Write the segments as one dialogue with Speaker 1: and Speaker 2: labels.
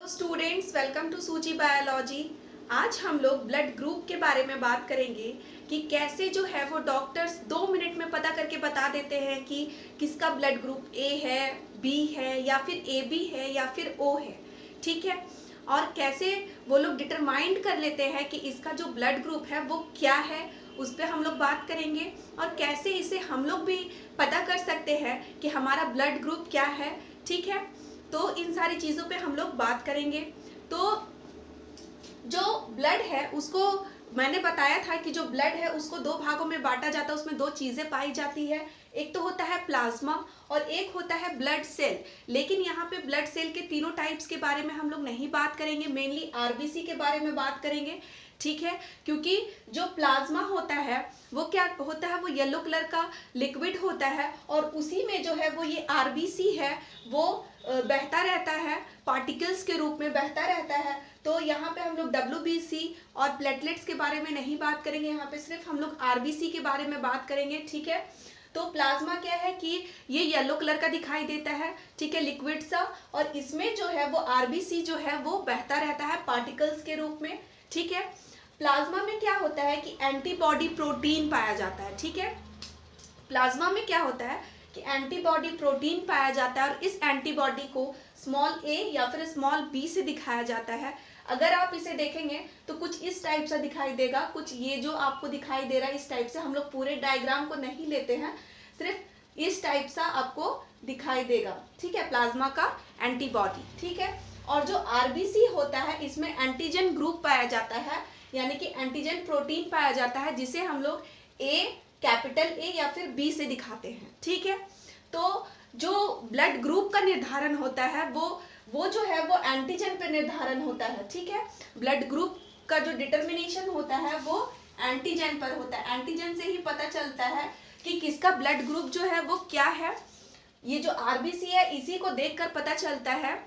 Speaker 1: Students, welcome to सूची biology. आज हम लोग ब्लड ग्रुप के बारे में बात करेंगे कि कैसे जो है वो डॉक्टर्स 2 मिनट में पता करके बता देते हैं कि किसका ब्लड ग्रुप ए है, बी है या फिर ए बी है या फिर ओ है। ठीक है, और कैसे वो लोग डिटरमाइंड कर लेते हैं कि इसका जो ब्लड ग्रुप है वो क्या है, उस पर हम लोग बात करेंगे। और कैसे इसे हम लोग भी पता कर सकते हैं कि हमारा ब्लड ग्रुप क्या है। ठीक है, तो इन सारी चीज़ों पे हम लोग बात करेंगे। तो जो ब्लड है उसको मैंने बताया था कि जो ब्लड है उसको 2 भागों में बांटा जाता है, उसमें 2 चीज़ें पाई जाती है। एक तो होता है प्लाज्मा और एक होता है ब्लड सेल। लेकिन यहाँ पे ब्लड सेल के तीनों टाइप्स के बारे में हम लोग नहीं बात करेंगे, मेनली आरबीसी के बारे में बात करेंगे। ठीक है, क्योंकि जो प्लाज्मा होता है वो क्या होता है, वो येलो कलर का लिक्विड होता है और उसी में जो है वो ये आरबीसी है वो बहता रहता है, पार्टिकल्स के रूप में बहता रहता है। तो यहाँ पे हम लोग WBC और प्लेटलेट्स के बारे में नहीं बात करेंगे, यहाँ पे सिर्फ हम लोग आरबीसी के बारे में बात करेंगे। ठीक है, तो प्लाज्मा क्या है कि ये येलो कलर का दिखाई देता है, ठीक है, लिक्विड सा, और इसमें जो है वो आरबीसी जो है वो बहता रहता है पार्टिकल्स के रूप में। ठीक है, प्लाज्मा में क्या होता है कि एंटीबॉडी प्रोटीन पाया जाता है। ठीक है, प्लाज्मा में क्या होता है कि एंटीबॉडी प्रोटीन पाया जाता है और इस एंटीबॉडी को स्मॉल ए या फिर स्मॉल बी से दिखाया जाता है। अगर आप इसे देखेंगे तो कुछ इस टाइप से दिखाई देगा, कुछ ये जो आपको दिखाई दे रहा है इस टाइप से। हम लोग पूरे डायग्राम को नहीं लेते हैं, सिर्फ इस टाइप सा आपको दिखाई देगा। ठीक है, प्लाज्मा का एंटीबॉडी। ठीक है, और जो आरबीसी होता है इसमें एंटीजन ग्रुप पाया जाता है, यानी कि एंटीजन प्रोटीन पाया जाता है, जिसे हम लोग ए, कैपिटल ए या फिर बी से दिखाते हैं। ठीक है, तो जो ब्लड ग्रुप का निर्धारण होता है वो जो है वो एंटीजन पर निर्धारण होता है। ठीक है, ब्लड ग्रुप का जो डिटर्मिनेशन होता है वो एंटीजन पर होता है। एंटीजन से ही पता चलता है कि किसका ब्लड ग्रुप जो है वो क्या है। ये जो आरबीसी है इसी को देखकर पता चलता है,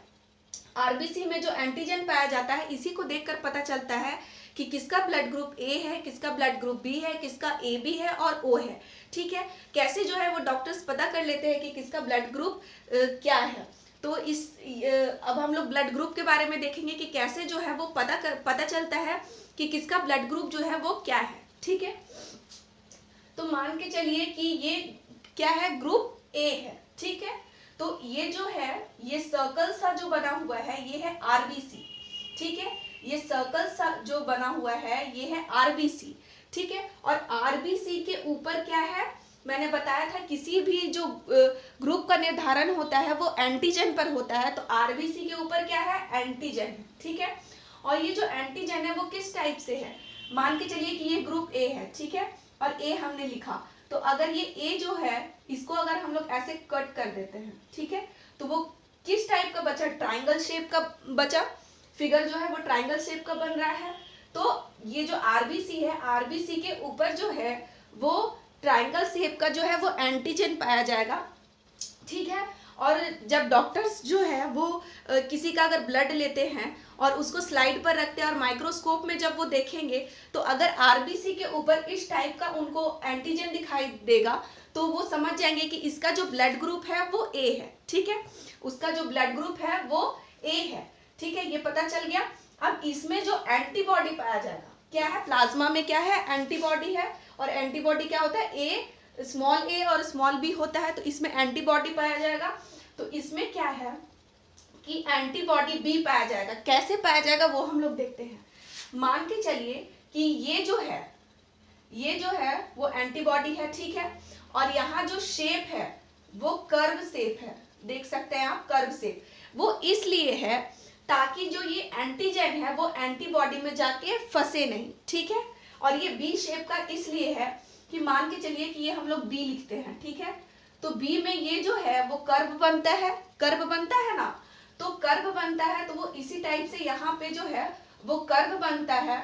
Speaker 1: आरबीसी में जो एंटीजन पाया जाता है इसी को देखकर पता चलता है कि किसका ब्लड ग्रुप ए है, किसका ब्लड ग्रुप बी है, किसका ए बी है और ओ है। ठीक है, कैसे जो है वो डॉक्टर्स पता कर लेते हैं कि किसका ब्लड ग्रुप क्या है। तो अब हम लोग ब्लड ग्रुप के बारे में देखेंगे कि कैसे जो है वो पता चलता है कि किसका ब्लड ग्रुप जो है वो क्या है। ठीक है, तो मान के चलिए कि ये क्या है, ग्रुप ए है। ठीक है, तो ये जो है ये सर्कल सा जो बना हुआ है ये है आरबीसी। ठीक है, ये सर्कल सा जो बना हुआ है ये है आरबीसी। ठीक है, और आरबीसी के ऊपर क्या है, मैंने बताया था किसी भी जो ग्रुप का निर्धारण होता है वो एंटीजन पर होता है, तो आरबीसी के ऊपर क्या है, एंटीजन है। ठीक है, और ये जो एंटीजन है वो किस टाइप से है, मान के चलिए कि ये ग्रुप ए है। ठीक है, और ए हमने लिखा, तो अगर ये ए जो है इसको अगर हम लोग ऐसे कट कर देते हैं, ठीक है, तो वो किस टाइप का बचा, ट्राइंगल शेप का बचा, फिगर जो है वो ट्राइंगल शेप का बन रहा है। तो ये जो आरबीसी है, आरबीसी के ऊपर जो है वो ट्राइंगल शेप का जो है वो एंटीजन पाया जाएगा। ठीक है, और जब डॉक्टर्स जो है वो किसी का अगर ब्लड लेते हैं और उसको स्लाइड पर रखते हैं और माइक्रोस्कोप में जब वो देखेंगे तो अगर आरबीसी के ऊपर इस टाइप का उनको एंटीजन दिखाई देगा तो वो समझ जाएंगे कि इसका जो ब्लड ग्रुप है वो ए है। ठीक है, उसका जो ब्लड ग्रुप है वो ए है। ठीक है, ये पता चल गया। अब इसमें जो एंटीबॉडी पाया जाएगा क्या है, प्लाज्मा में क्या है, एंटीबॉडी है, और एंटीबॉडी क्या होता है, ए, स्मॉल ए और स्मॉल बी होता है, तो इसमें एंटीबॉडी पाया जाएगा। तो इसमें क्या है कि एंटीबॉडी बी पाया जाएगा। कैसे पाया जाएगा वो हम लोग देखते हैं। मान के चलिए कि ये जो है वो एंटीबॉडी है। ठीक है, और यहाँ जो शेप है वो कर्व शेप है, देख सकते हैं आप, कर्व शेप। वो इसलिए है ताकि जो ये एंटीजन है वो एंटीबॉडी में जाके फंसे नहीं। ठीक है, और ये बी शेप का इसलिए है कि मान के चलिए कि ये हम लोग बी लिखते हैं। ठीक है, तो बी में ये जो है वो कर्व बनता है, कर्व बनता है ना, तो कर्व बनता है तो वो इसी टाइप से यहाँ पे जो है वो कर्व बनता है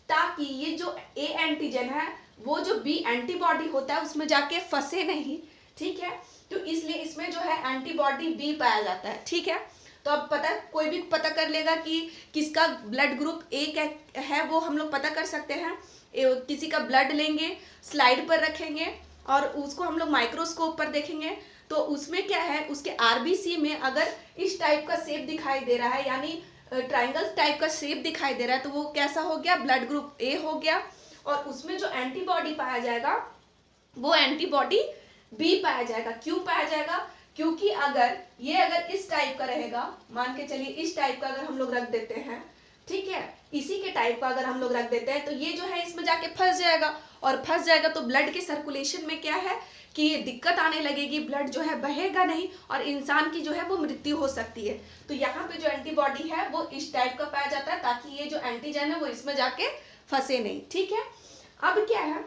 Speaker 1: ताकि ये जो ए एंटीजन है वो जो बी एंटीबॉडी होता है उसमें जाके फंसे नहीं। ठीक है, तो इसलिए इसमें जो है एंटीबॉडी बी पाया जाता है। ठीक है, तो अब कोई भी पता कर लेगा कि किसका ब्लड ग्रुप ए क्या है, वो हम लोग पता कर सकते हैं। किसी का ब्लड लेंगे, स्लाइड पर रखेंगे और उसको हम लोग माइक्रोस्कोप पर देखेंगे तो उसमें क्या है, उसके आरबीसी में अगर इस टाइप का शेप दिखाई दे रहा है, यानी ट्राइंगल टाइप का शेप दिखाई दे रहा है तो वो कैसा हो गया, ब्लड ग्रुप ए हो गया। और उसमें जो एंटीबॉडी पाया जाएगा वो एंटीबॉडी बी पाया जाएगा। क्यों पाया जाएगा, क्योंकि अगर इस टाइप का रहेगा, मान के चलिए इस टाइप का अगर हम लोग रख देते हैं, ठीक है, इसी के टाइप का अगर हम लोग रख देते हैं तो ये जो है इसमें जाके फंस जाएगा, और फंस जाएगा तो ब्लड के सर्कुलेशन में क्या है कि ये दिक्कत आने लगेगी, ब्लड जो है बहेगा नहीं और इंसान की जो है वो मृत्यु हो सकती है। तो यहाँ पे जो एंटीबॉडी है वो इस टाइप का पाया जाता है ताकि ये जो एंटीजन है वो इसमें जाके फंसे नहीं, ठीक है। अब क्या है,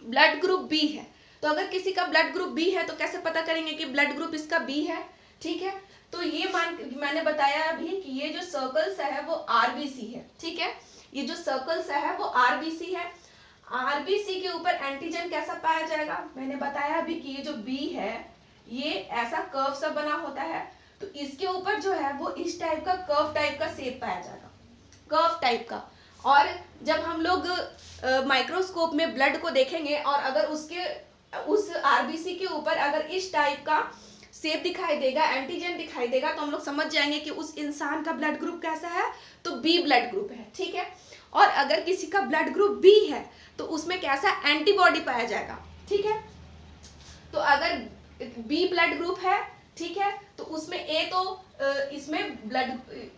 Speaker 1: ब्लड ग्रुप बी है, तो अगर किसी का ब्लड ग्रुप बी है तो कैसे पता करेंगे कि ब्लड ग्रुप इसका बी है, ठीक है। तो ये मैंने बताया अभी कि ये जो सर्कल्स है वो आरबीसी है, ठीक है, ये जो सर्कल्स है वो आरबीसी है। आरबीसी के ऊपर एंटीजन कैसा पाया जाएगा, मैंने बताया अभी कि ये जो बी है ये ऐसा कर्व सा बना होता है, तो इसके ऊपर जो है वो इस टाइप का कर्व टाइप का शेप पाया जाएगा, कर्व टाइप का। और जब हम लोग माइक्रोस्कोप में ब्लड को देखेंगे और अगर उस आरबीसी के ऊपर अगर इस टाइप का शेप दिखाई देगा, एंटीजन दिखाई देगा, तो हम लोग समझ जाएंगे कि उस इंसान का ब्लड ग्रुप कैसा है, तो बी ब्लड ग्रुप है, ठीक है। और अगर किसी का ब्लड ग्रुप बी है तो उसमें कैसा एंटीबॉडी पाया जाएगा, ठीक है। तो अगर बी ब्लड ग्रुप है, ठीक है, तो उसमें ए तो इसमें ब्लड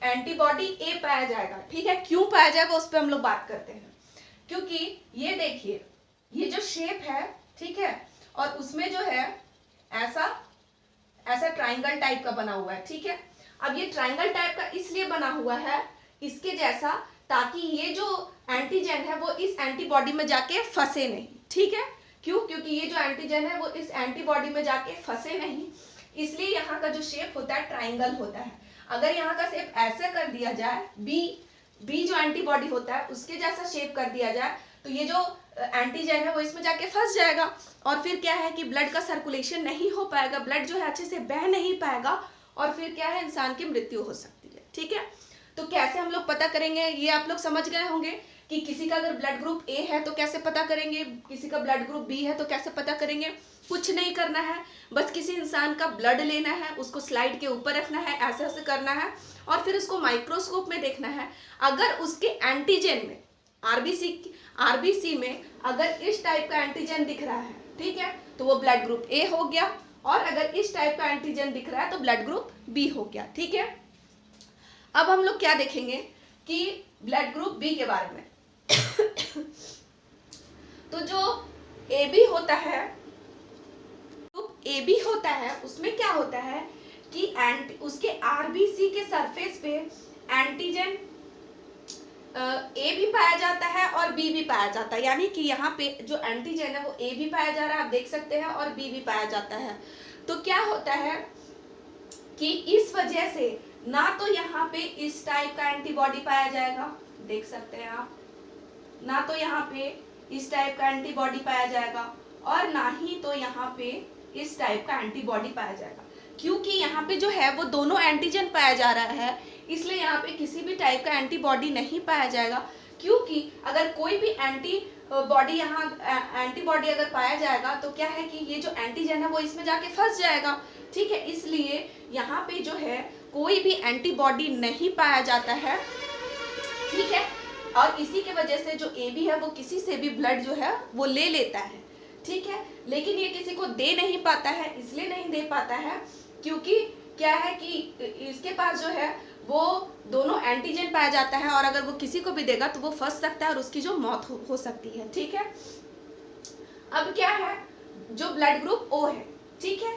Speaker 1: एंटीबॉडी ए पाया जाएगा, ठीक है। क्यों पाया जाएगा उस पर हम लोग बात करते हैं, क्योंकि ये देखिए ये जो शेप है, ठीक है, और उसमें जो है ऐसा ट्राइंगल टाइप का बना हुआ है, ठीक है। अब ये ट्राइंगल टाइप का इसलिए बना हुआ है इसके जैसा ताकि ये जो एंटीजन है वो इस एंटीबॉडी में जाके फंसे नहीं, ठीक है। क्यों, क्योंकि ये जो एंटीजन है वो इस एंटीबॉडी में जाके फंसे नहीं, इसलिए यहाँ का जो शेप होता है ट्राइंगल होता है। अगर यहाँ का शेप ऐसे कर दिया जाए, बी जो एंटीबॉडी होता है उसके जैसा शेप कर दिया जाए तो ये जो एंटीजन है वो इसमें जाके फंस जाएगा और फिर क्या है कि ब्लड का सर्कुलेशन नहीं हो पाएगा, ब्लड जो है अच्छे से बह नहीं पाएगा और फिर क्या है इंसान की मृत्यु हो सकती है, ठीक है। तो कैसे हम लोग पता करेंगे, ये आप लोग समझ गए होंगे कि किसी का अगर ब्लड ग्रुप ए है तो कैसे पता करेंगे, किसी का ब्लड ग्रुप बी है तो कैसे पता करेंगे। कुछ नहीं करना है, बस किसी इंसान का ब्लड लेना है, उसको स्लाइड के ऊपर रखना है, ऐसे ऐसे करना है और फिर उसको माइक्रोस्कोप में देखना है। अगर उसके एंटीजन में आरबीसी में अगर इस टाइप का एंटीजन दिख रहा है, ठीक है, तो वो ब्लड ग्रुप ए हो गया, और अगर इस टाइप का एंटीजन दिख रहा है तो ब्लड ग्रुप बी हो गया, ठीक है। अब हम लोग क्या देखेंगे कि ब्लड ग्रुप बी के बारे में तो जो ए बी होता है, ग्रुप ए बी होता है, उसमें क्या होता है कि उसके आरबीसी के सरफेस पे एंटीजन ए भी पाया जाता है और बी भी पाया जाता है, यानी कि यहाँ पे जो एंटीजन है वो ए भी पाया जा रहा है, आप देख सकते हैं, और बी भी पाया जाता है। तो क्या होता है कि इस वजह से ना तो यहाँ पे इस टाइप का एंटीबॉडी पाया जाएगा, देख सकते हैं आप, ना तो यहाँ पे इस टाइप का एंटीबॉडी पाया जाएगा और ना ही तो यहाँ पे इस टाइप का एंटीबॉडी पाया जाएगा, क्योंकि यहाँ पे जो है वो दोनों एंटीजन पाया जा रहा है, इसलिए यहाँ पे किसी भी टाइप का एंटीबॉडी नहीं पाया जाएगा। क्योंकि अगर कोई भी एंटीबॉडी अगर पाया जाएगा तो क्या है कि ये जो एंटीजन है वो इसमें जाके फंस जाएगा, ठीक है। इसलिए यहाँ पे जो है कोई भी एंटीबॉडी नहीं पाया जाता है, ठीक है। और इसी के वजह से जो ए बी है वो किसी से भी ब्लड जो है वो ले लेता है, ठीक है, लेकिन ये किसी को दे नहीं पाता है। इसलिए नहीं दे पाता है क्योंकि क्या है कि इसके पास जो है वो दोनों एंटीजन पाया जाता है और अगर वो किसी को भी देगा तो वो फंस सकता है और उसकी जो मौत हो सकती है, ठीक है। अब क्या है, जो ब्लड ग्रुप ओ है, ठीक है,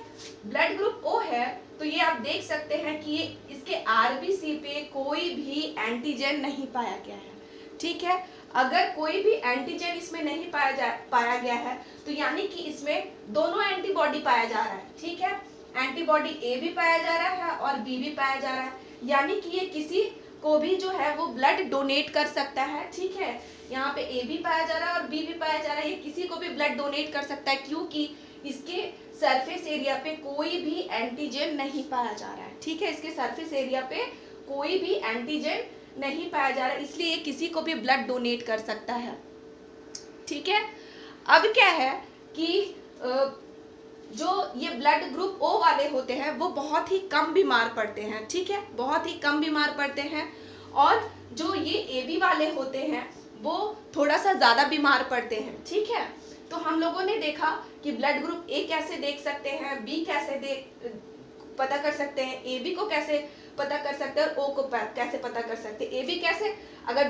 Speaker 1: ब्लड ग्रुप ओ है, तो ये आप देख सकते हैं कि ये इसके आरबीसी पे कोई भी एंटीजन नहीं पाया गया है, ठीक है। अगर कोई भी एंटीजन इसमें नहीं पाया गया है तो यानी कि इसमें दोनों एंटीबॉडी पाया जा रहा है, ठीक है। एंटीबॉडी ए भी पाया जा रहा है और बी भी पाया जा रहा है, यानी कि ये किसी को भी जो है वो ब्लड डोनेट कर सकता है, ठीक है। यहाँ पे ए भी पाया जा रहा है और बी भी पाया जा रहा है, ये किसी को भी ब्लड डोनेट कर सकता है क्योंकि इसके सरफेस एरिया पे कोई भी एंटीजन नहीं पाया जा रहा है, ठीक है। इसके सरफेस एरिया पे कोई भी एंटीजन नहीं पाया जा रहा है, इसलिए किसी को भी ब्लड डोनेट कर सकता है, ठीक है। अब क्या है कि जो ये ब्लड ग्रुप ओ वाले होते हैं वो बहुत ही कम बीमार पड़ते हैं, ठीक है, बहुत ही कम बीमार पड़ते हैं और जो ये ए बी वाले होते हैं वो थोड़ा सा ज़्यादा बीमार पड़ते हैं, ठीक है। तो हम लोगों ने देखा कि ब्लड ग्रुप ए कैसे देख सकते हैं, बी कैसे पता कर सकते हैं, ए बी को कैसे पता कर सकते हैं और ओ को कैसे पता कर सकते हैं। ए बी कैसे, अगर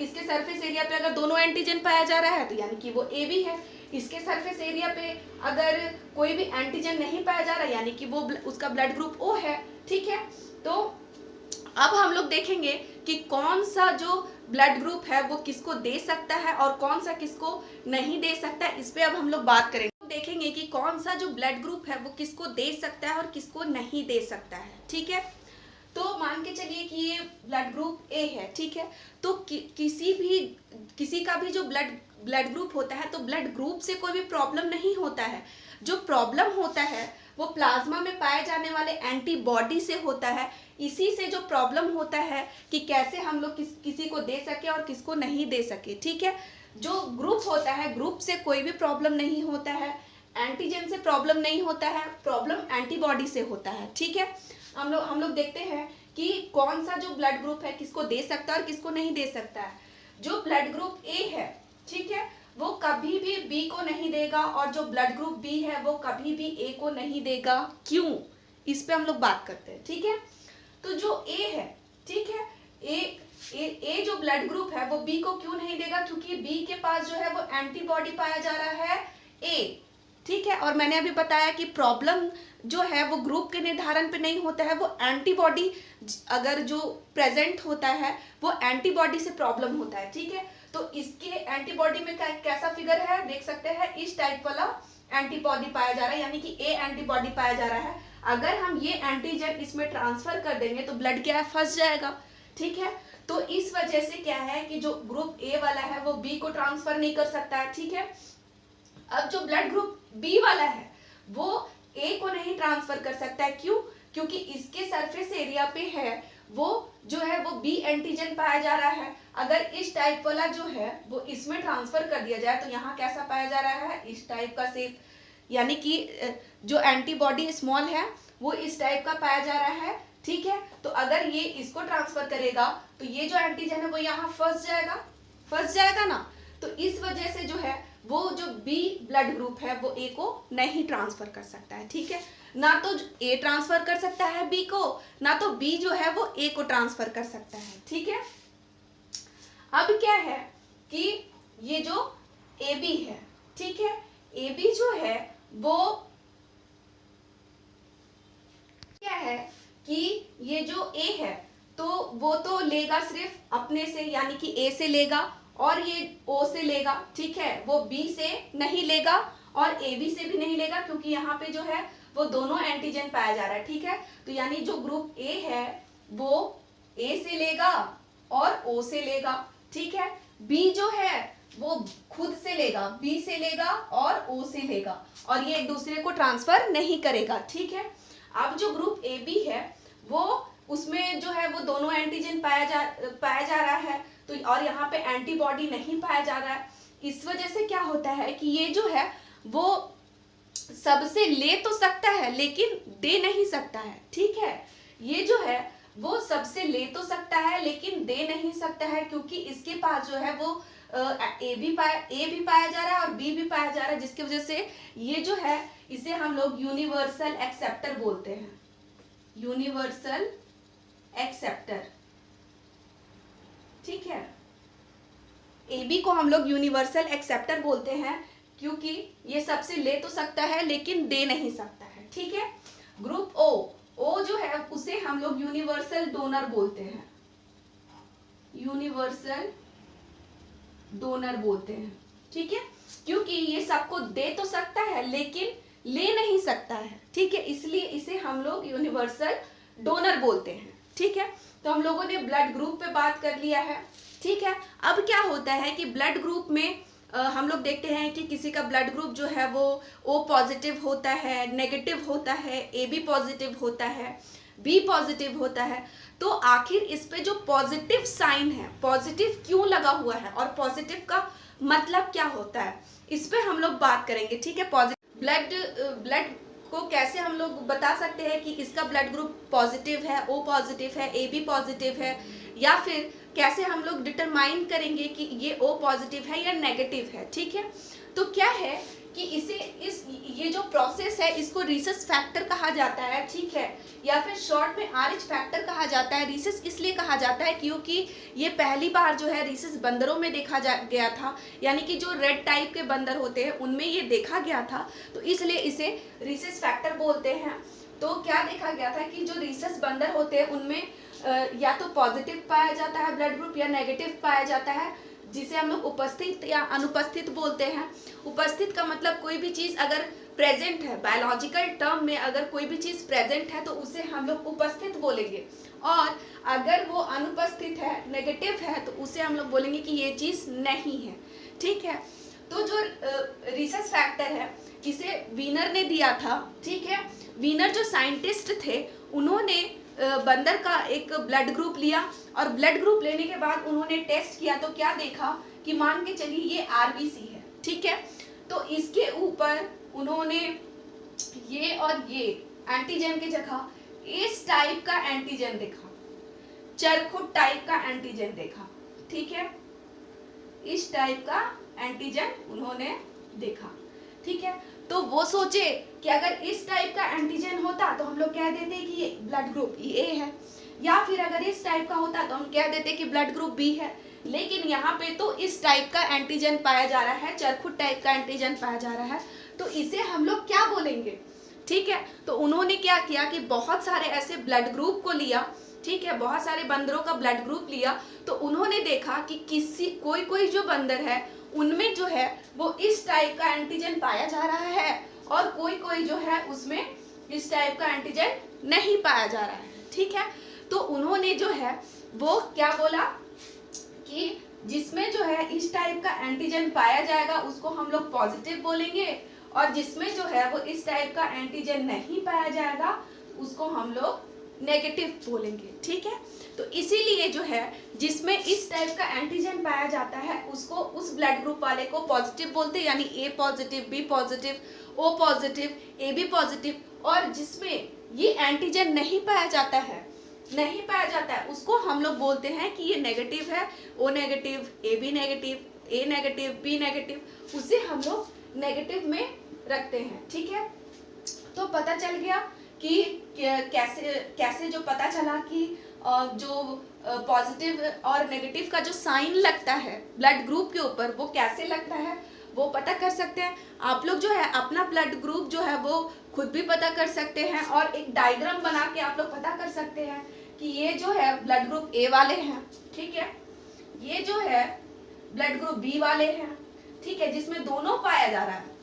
Speaker 1: इसके सरफेस एरिया पे अगर दोनों एंटीजन पाया जा रहा है तो यानी कि वो ए बी है। इसके सरफेस एरिया पे अगर कोई भी एंटीजन नहीं पाया जा रहा यानी कि वो उसका ब्लड ग्रुप ओ है, ठीक है। तो अब हम लोग देखेंगे कि कौन सा जो ब्लड ग्रुप है वो किसको दे सकता है और कौन सा किसको नहीं दे सकता है, इस पे अब हम लोग बात करेंगे। देखेंगे कि कौन सा जो ब्लड ग्रुप है वो किसको दे सकता है और किसको नहीं दे सकता है, ठीक है। तो मान के चलिए कि ये ब्लड ग्रुप ए है, ठीक है। तो किसी का भी जो ब्लड ग्रुप होता है तो ब्लड ग्रुप से कोई भी प्रॉब्लम नहीं होता है। जो प्रॉब्लम होता है वो प्लाज्मा में पाए जाने वाले एंटीबॉडी से होता है। इसी से जो प्रॉब्लम होता है कि कैसे हम लोग किसी को दे सके और किसको नहीं दे सके, ठीक है। जो ग्रुप होता है, ग्रुप से कोई भी प्रॉब्लम नहीं होता है, एंटीजन से प्रॉब्लम नहीं होता है, प्रॉब्लम एंटीबॉडी से होता है, ठीक है। हम लोग देखते हैं कि कौन सा जो ब्लड ग्रुप है किसको दे सकता है और किसको नहीं दे सकता है। जो ब्लड ग्रुप ए है, ठीक है, वो कभी भी बी को नहीं देगा और जो ब्लड ग्रुप बी है वो कभी भी ए को नहीं देगा। क्यों, इस पे हम लोग बात करते हैं, ठीक है। तो जो ए है, ठीक है, ए जो ब्लड ग्रुप है वो बी को क्यों नहीं देगा, क्योंकि बी के पास जो है वो एंटीबॉडी पाया जा रहा है ए, ठीक है। और मैंने अभी बताया कि प्रॉब्लम जो है वो ग्रुप के निर्धारण पे नहीं होता है, वो एंटीबॉडी अगर जो प्रेजेंट होता है वो एंटीबॉडी से प्रॉब्लम होता है, ठीक है। तो इसके एंटीबॉडी में कैसा फिगर है देख सकते हैं, इस टाइप वाला एंटीबॉडी पाया जा रहा है, यानी कि ए एंटीबॉडी पाया जा रहा है। अगर हम ये एंटीजन इसमें ट्रांसफर कर देंगे तो ब्लड क्या है, फंस जाएगा, ठीक है। तो इस वजह से क्या है कि जो ग्रुप ए वाला है वो बी को ट्रांसफर नहीं कर सकता है, ठीक है। अब जो ब्लड ग्रुप बी वाला है वो ए को नहीं ट्रांसफर कर सकता है, क्यों, क्योंकि इसके सरफेस एरिया पे है वो जो है वो बी एंटीजन पाया जा रहा है। अगर इस टाइप वाला जो है वो इसमें ट्रांसफर कर दिया जाए तो यहाँ कैसा पाया जा रहा है, इस टाइप का शेप, यानी कि जो एंटीबॉडी स्मॉल है वो इस टाइप का पाया जा रहा है, ठीक है। तो अगर ये इसको ट्रांसफर करेगा तो ये जो एंटीजन है वो यहाँ फंस जाएगा ना। तो इस वजह से जो है वो जो बी ब्लड ग्रुप है वो ए को नहीं ट्रांसफर कर सकता है, ठीक है। ना तो ए ट्रांसफर कर सकता है बी को, ना तो बी जो है वो ए को ट्रांसफर कर सकता है, ठीक है। अब क्या है कि ये जो ए बी है, ठीक है, ए बी जो है वो क्या है कि ये जो ए है तो वो तो लेगा सिर्फ अपने से, यानी कि ए से लेगा और ये ओ से लेगा, ठीक है। वो बी से नहीं लेगा और ए बी से भी नहीं लेगा, क्योंकि यहाँ पे जो है वो दोनों एंटीजन पाया जा रहा है, ठीक है। तो यानी जो ग्रुप ए है वो ए से लेगा और ओ से लेगा, ठीक है। बी जो है वो खुद से लेगा, बी से लेगा और ओ से लेगा, और ये एक दूसरे को ट्रांसफर नहीं करेगा, ठीक है। अब जो ग्रुप ए बी है वो उसमें जो है वो दोनों एंटीजन पाया जा रहा है, तो और यहाँ पे एंटीबॉडी नहीं पाया जा रहा है। इस वजह से क्या होता है कि ये जो है वो सबसे ले तो सकता है लेकिन दे नहीं सकता है, ठीक है। ये जो है वो सबसे ले तो सकता है लेकिन दे नहीं सकता है, क्योंकि इसके पास जो है वो ए भी पाया जा रहा है और बी भी पाया जा रहा है, जिसकी वजह से ये जो है इसे हम लोग यूनिवर्सल एक्सेप्टर बोलते हैं, यूनिवर्सल एक्सेप्टर, ठीक है। ए बी को हम लोग यूनिवर्सल एक्सेप्टर बोलते हैं क्योंकि ये सबसे ले तो सकता है लेकिन दे नहीं सकता है, ठीक है। ग्रुप ओ जो है उसे हम लोग यूनिवर्सल डोनर बोलते हैं, यूनिवर्सल डोनर बोलते हैं, ठीक है, क्योंकि ये सबको दे तो सकता है लेकिन ले नहीं सकता है, ठीक है। इसलिए इसे हम लोग यूनिवर्सल डोनर बोलते हैं, ठीक है। तो हम लोगों ने ब्लड ग्रुप पे बात कर लिया है, ठीक है। अब क्या होता है कि ब्लड ग्रुप में हम लोग देखते हैं कि किसी का ब्लड ग्रुप जो है वो ओ पॉजिटिव होता है, नेगेटिव होता है, ए बी पॉजिटिव होता है, बी पॉजिटिव होता है। तो आखिर इस पे जो पॉजिटिव साइन है, पॉजिटिव क्यों लगा हुआ है और पॉजिटिव का मतलब क्या होता है, इस पे हम लोग बात करेंगे, ठीक है। पॉजिटिव ब्लड को कैसे हम लोग बता सकते हैं कि किसका ब्लड ग्रुप पॉजिटिव है, ओ पॉजिटिव है, ए बी पॉजिटिव है, या फिर कैसे हम लोग डिटरमाइन करेंगे कि ये O पॉजिटिव है या नेगेटिव है, ठीक है। तो क्या है कि ये जो प्रोसेस है इसको रीसस फैक्टर कहा जाता है, ठीक है, या फिर शॉर्ट में RH फैक्टर कहा जाता है। रीसस इसलिए कहा जाता है क्योंकि ये पहली बार जो है रीसस बंदरों में देखा गया था, यानी कि जो रेड टाइप के बंदर होते हैं उनमें ये देखा गया था, तो इसलिए इसे रीसस फैक्टर बोलते हैं। तो क्या देखा गया था कि जो रीसस बंदर होते हैं उनमें या तो पॉजिटिव पाया जाता है ब्लड ग्रुप या नेगेटिव पाया जाता है, जिसे हम लोग उपस्थित या अनुपस्थित बोलते हैं। उपस्थित का मतलब कोई भी चीज़ अगर प्रेजेंट है, बायोलॉजिकल टर्म में अगर कोई भी चीज़ प्रेजेंट है तो उसे हम लोग उपस्थित बोलेंगे, और अगर वो अनुपस्थित है, नेगेटिव है, तो उसे हम लोग बोलेंगे कि ये चीज़ नहीं है, ठीक है। तो जो रीसस फैक्टर है इसे वीनर ने दिया था, ठीक है। वीनर जो साइंटिस्ट थे उन्होंने बंदर का एक ब्लड ग्रुप लिया, और ब्लड ग्रुप लेने के बाद उन्होंने टेस्ट किया तो क्या देखा कि मान के चलिए ये RBC है, ठीक है। तो इसके ऊपर उन्होंने ये और ये एंटीजन की जगह इस टाइप का एंटीजन देखा, चरखुट टाइप का एंटीजन देखा, ठीक है। इस टाइप का एंटीजन उन्होंने देखा, ठीक है। तो वो सोचे कि अगर इस टाइप का एंटीजन होता तो हम लोग कह देते कि ये ब्लड ग्रुप A है, या फिर अगर इस टाइप का होता तो हम कह देते कि ब्लड ग्रुप B है। लेकिन यहाँ पे तो इस टाइप का एंटीजन पाया जा रहा है, चरखुट टाइप का एंटीजन पाया जा रहा है, तो इसे हम लोग क्या बोलेंगे, ठीक है। तो उन्होंने क्या किया कि बहुत सारे ऐसे ब्लड ग्रुप को लिया, ठीक है, बहुत सारे बंदरों का ब्लड ग्रुप लिया, तो उन्होंने देखा कि कोई जो बंदर है उनमें जो है वो इस टाइप का एंटीजन पाया जा रहा है, और कोई जो है उसमें इस टाइप का एंटीजन नहीं पाया जा रहा है, ठीक है। तो उन्होंने जो है वो क्या बोला कि जिसमें जो है इस टाइप का एंटीजन पाया जाएगा उसको हम लोग पॉजिटिव बोलेंगे, और जिसमें जो है वो इस टाइप का एंटीजन नहीं पाया जाएगा उसको हम लोग नेगेटिव बोलेंगे, ठीक है। तो इसीलिए जो है जिसमें इस टाइप का एंटीजन पाया जाता है उसको, उस ब्लड ग्रुप वाले को पॉजिटिव बोलते हैं, यानी A positive, B positive, O positive, AB positive, और जिसमें ये एंटीजन नहीं पाया जाता है उसको हम लोग बोलते हैं कि ये नेगेटिव है, O negative, AB negative, A negative, B negative, उसे हम लोग नेगेटिव में रखते हैं, ठीक है। तो पता चल गया कि कैसे जो पता चला कि जो पॉजिटिव और नेगेटिव का जो साइन लगता है ब्लड ग्रुप के ऊपर वो कैसे लगता है वो पता कर सकते हैं। आप लोग जो है अपना ब्लड ग्रुप जो है वो खुद भी पता कर सकते हैं, और एक डायग्राम बना के आप लोग पता कर सकते हैं कि ये जो है ब्लड ग्रुप A वाले हैं, ठीक है, ये जो है ब्लड ग्रुप B वाले हैं, ठीक है, जिसमें दोनों पाया जा रहा है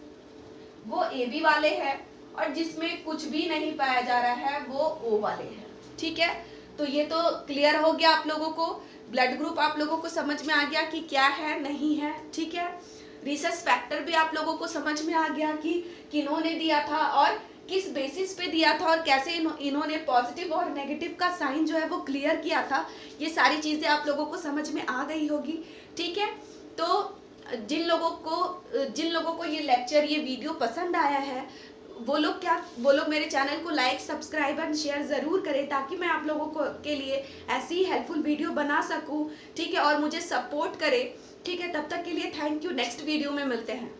Speaker 1: वो AB वाले हैं, और जिसमें कुछ भी नहीं पाया जा रहा है वो O वाले हैं, ठीक है। तो ये तो क्लियर हो गया आप लोगों को, ब्लड ग्रुप आप लोगों को समझ में आ गया कि क्या है नहीं है, ठीक है। रीसस फैक्टर भी आप लोगों को समझ में आ गया कि किन्होंने दिया था और किस बेसिस पे दिया था, और कैसे इन्होंने पॉजिटिव और नेगेटिव का साइन जो है वो क्लियर किया था। ये सारी चीज़ें आप लोगों को समझ में आ गई होगी, ठीक है। तो जिन लोगों को ये लेक्चर, ये वीडियो पसंद आया है वो लोग मेरे चैनल को लाइक, सब्सक्राइब एंड शेयर ज़रूर करें, ताकि मैं आप लोगों के लिए ऐसी ही हेल्पफुल वीडियो बना सकूं, ठीक है, और मुझे सपोर्ट करें, ठीक है। तब तक के लिए थैंक यू, नेक्स्ट वीडियो में मिलते हैं।